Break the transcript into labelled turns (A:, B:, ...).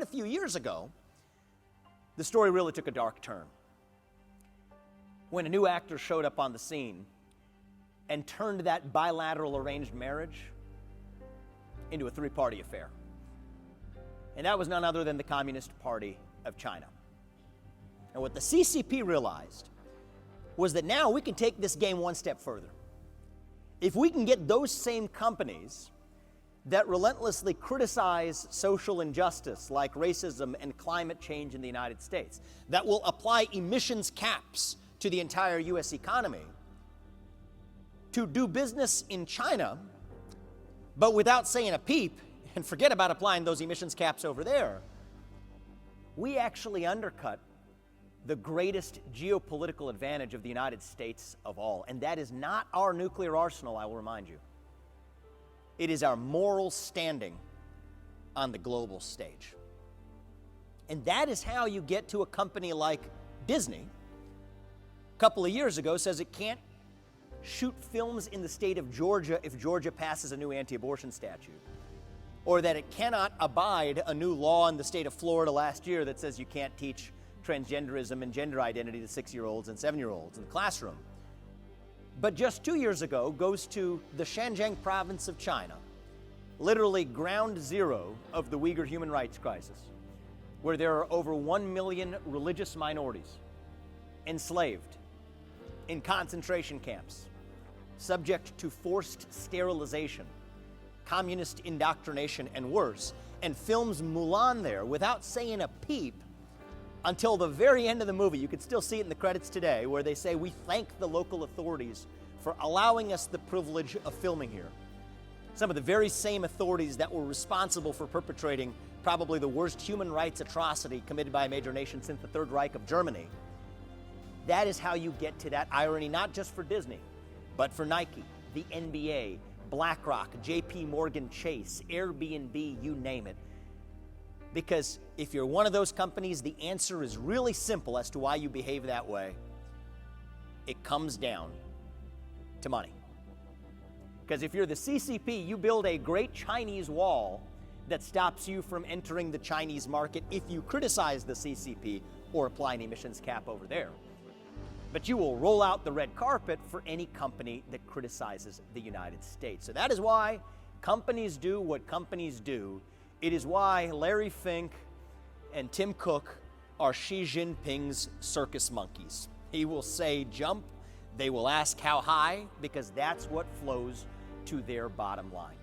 A: A few years ago, the story really took a dark turn when a new actor showed up on the scene and turned that bilateral arranged marriage into a three-party affair. And that was none other than the Communist Party of China. And what the CCP realized was that now we can take this game one step further. If we can get those same companies that relentlessly criticize social injustice like racism and climate change in the United States, that will apply emissions caps to the entire U.S. economy, to do business in China, but without saying a peep, and forget about applying those emissions caps over there, we actually undercut the greatest geopolitical advantage of the United States of all. And that is not our nuclear arsenal, I will remind you. It is our moral standing on the global stage. And that is how you get to a company like Disney, a couple of years ago, says it can't shoot films in the state of Georgia if Georgia passes a new anti-abortion statute, or that it cannot abide a new law in the state of Florida last year that says you can't teach transgenderism and gender identity to 6-year-olds and 7-year-olds in the classroom. But just 2 years ago goes to the Xinjiang province of China, literally ground zero of the Uyghur human rights crisis, where there are over 1 million religious minorities enslaved in concentration camps, subject to forced sterilization, communist indoctrination, and worse, and films Mulan there without saying a peep until the very end of the movie. You can still see it in the credits today, where they say, "We thank the local authorities for allowing us the privilege of filming here." Some of the very same authorities that were responsible for perpetrating probably the worst human rights atrocity committed by a major nation since the Third Reich of Germany. That is how you get to that irony, not just for Disney, but for Nike, the NBA, BlackRock, JP Morgan Chase, Airbnb, you name it. Because if you're one of those companies, the answer is really simple as to why you behave that way. It comes down to money. Because if you're the CCP, you build a great Chinese wall that stops you from entering the Chinese market if you criticize the CCP or apply an emissions cap over there. But you will roll out the red carpet for any company that criticizes the United States. So that is why companies do what companies do. It is why Larry Fink and Tim Cook are Xi Jinping's circus monkeys. He will say jump, they will ask how high, because that's what flows to their bottom line.